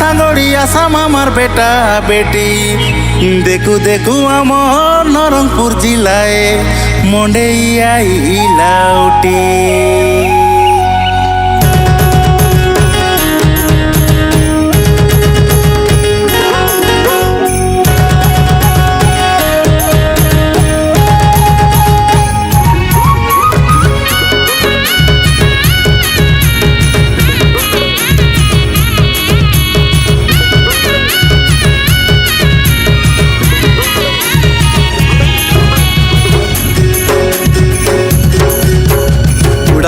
সাগড়ি আসাম আমার বেটা বেটি দেখু দেখু আমার নরংপুর জিলায় মন্ডেই আইলা উটি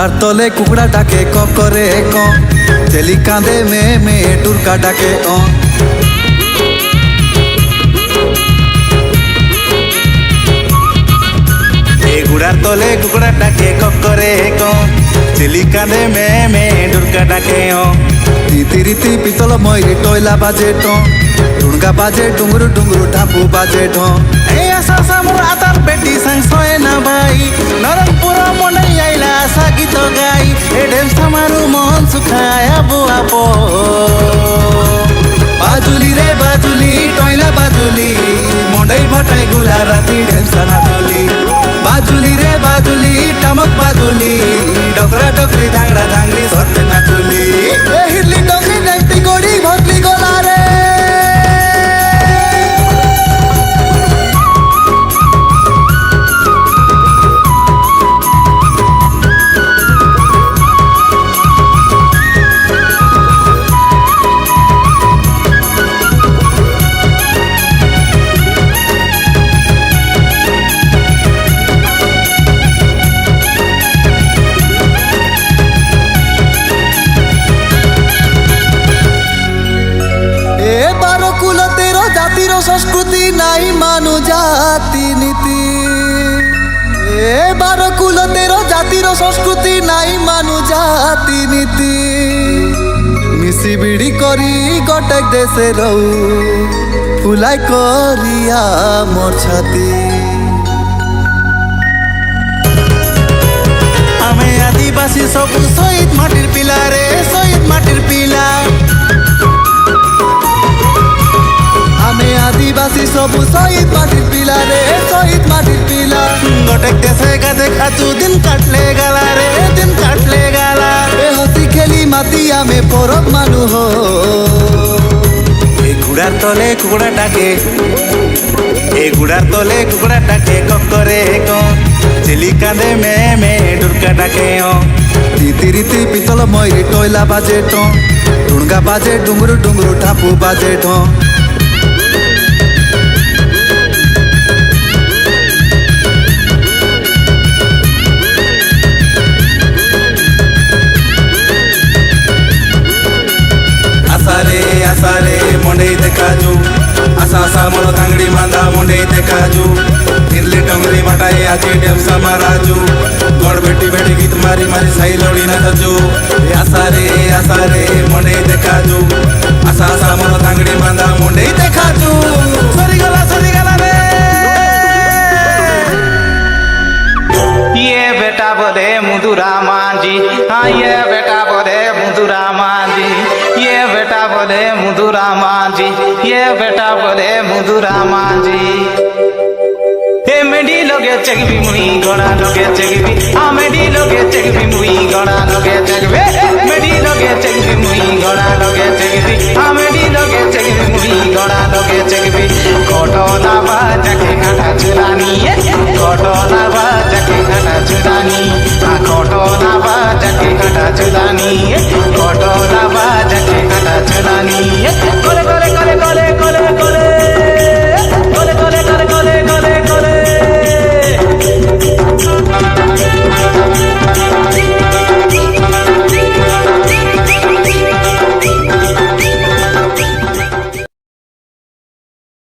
কুকুড়ার তলে কুকুড়া ডাকে ক করে ক চেলি কাঁদে মে মে টুরকা ডাকে গুড়ার তলে কুকুড়া ডাকে ক করে ক চেলি কাঁদে মে মে টুরকা ডাকে রীতি রীতি পিতল ময়ূরী টয়লা বাজে টুনকা বাজে ডুঙ্গুরু ডুঙ্গুরু ঢাপু বাজে এই আশা সামুর আতার বেটি সাংসয় না ভাই নরংপুর মনে আইলা আশা গীত গাই এ ঢেমস আমারু মন সুখায় আবু আপো বাজুলি রে বাজুলি টয়লা বাজুলি মন্ডাই ভাটাই গুলা রাতি ঢেমসা না তুলি বাজুলি রে বাজুলি টামক বাজুলি ডকরা ডকরি ধাংড়া ধাংড়ি সরতে না তুলি হিরলি ডকরি নাইটি গড়ি ভটলি গলা রে সংস্কৃতি নাই মানু জাতি নীতি এবার কুলতের জাতির সংস্কৃতি নাই মানু জাতি নীতি মিশি বিড়ি করি গটেক দেশে রৌ ফুলাই করিয়া মোর ছাতি আমি আদিবাসী সবু শহীদ মাটির পিলা রে শহীদ মাটির পিলা আমি আদিবাসী সবু শহীদ মাটির পিলা রে শহীদ মাটির পিলা গোটেক দেশে গাদে খাচু দিন কাটলে গালা রে দিন কাটলে গালা এ হসি খেলি মাতি আমি পরব মানু হো এই গুড়ার তলে কুকুড়া ডাকে এই গুড়ার তলে কুকুড়া ডাকে করে চেলি কাঁদে মে মে ডুরকা ডাকে রীতি রীতি পিতল ময়ূরী টয়লা বাজে টুনগা বাজে ডুঙ্গুরু ডুঙ্গুরু ঢাপু বাজে আসারে মন্ডেই দেখাজু আশা সামর ধাংড়ি মান্দা মন্ডেই দেখাজু হিরলি ডঙ্গরি ভাটাই আজি ঢেমসা মারাজু গড় বেটি বেটি গীত মারি মারি সাই লড়ি না থাজু আসারে মন্ডেই দেখাজু আশা সামর ধাংড়ি মান্দা মন্ডেই দেখাজু সরি গলা রে ये बेटा बोले मुदुरा मांझी हाँ ये बेटा बोले मुदुरा मांझी ये बेटा बोले मुदुरा मांझी ये बेटा बोले मुदुरा मांझी मेडी लोगे चगबी मुई गड़ा लोगे चगबी हाँ मेडी लोगे चगबी मुई गड़ा